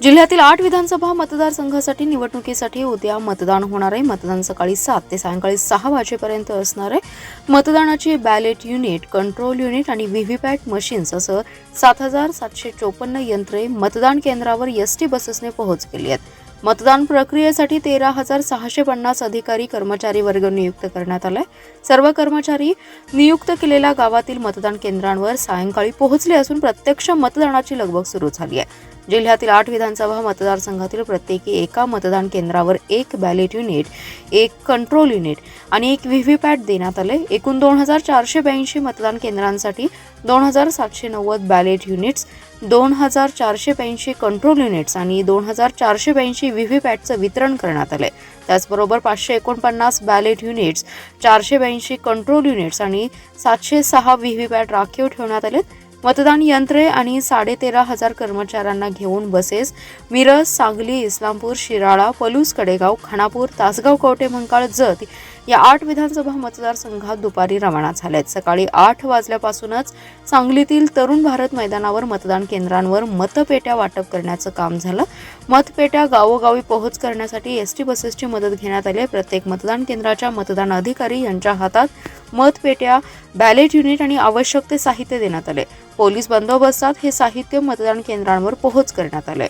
जिल्ह्यातील 8 विधानसभा मतदारसंघासाठी निवडणुकीसाठी उद्या मतदान होणार आहे। मतदान सकाळी 7 ते सायंकाळी 6 वाजेपर्यंत असणार आहे। मतदानाची बॅलेट युनिट, कंट्रोल युनिट आणि व्हीव्हीपॅट मशीन्स असं 7,754 यंत्रे मतदान केंद्रावर एसटी बसेसने पोहोच केली आहेत। मतदान प्रक्रियेसाठी 13,650 अधिकारी कर्मचारी वर्ग नियुक्त करण्यात आलाय। सर्व कर्मचारी नियुक्त केलेल्या गावातील मतदान केंद्रांवर सायंकाळी पोहोचले असून प्रत्यक्ष मतदानाची लगबग सुरू झाली आहे। जिल्ह्यातील 8 विधानसभा मतदारसंघातील प्रत्येकी एका मतदान केंद्रावर एक बॅलेट युनिट, एक कंट्रोल युनिट आणि एक व्हीव्हीपॅट देण्यात आले। एकूण 2,482 मतदान केंद्रांसाठी 2,790 बॅलेट युनिट्स, 2,482 कंट्रोल युनिट्स आणि 2,482 व्हीव्हीपॅटचं वितरण करण्यात आले। त्याचबरोबर 549 बॅलेट युनिट्स, 482 कंट्रोल युनिट्स आणि 706 व्हीव्हीपॅट राखीव ठेवण्यात आले। मतदान यंत्रे आणि 13,500 कर्मचाऱ्यांना घेऊन बसेस मिरज, सांगली, इस्लामपूर, शिराळा, पलूस, कडेगाव, खानापूर, तासगाव, कवठेमहांकाळ, जत या 8 विधानसभा मतदारसंघात दुपारी रवाना झाल्यात। सकाळी 8 वाजल्यापासूनच सांगलीतील तरुण भारत मैदानावर मतदान केंद्रांवर मतपेट्या वाटप करण्याचं काम झालं। मतपेट्या गावोगावी पोहोच करण्यासाठी एसटी बसेसची मदत घेण्यात आली। प्रत्येक मतदान केंद्राच्या मतदान अधिकारी यांच्या हातात मतपेट्या, बॅलेट युनिट आणि आवश्यक ते साहित्य देण्यात आले। पोलीस बंदोबस्तात हे साहित्य मतदान केंद्रांवर पोहोच करण्यात आले।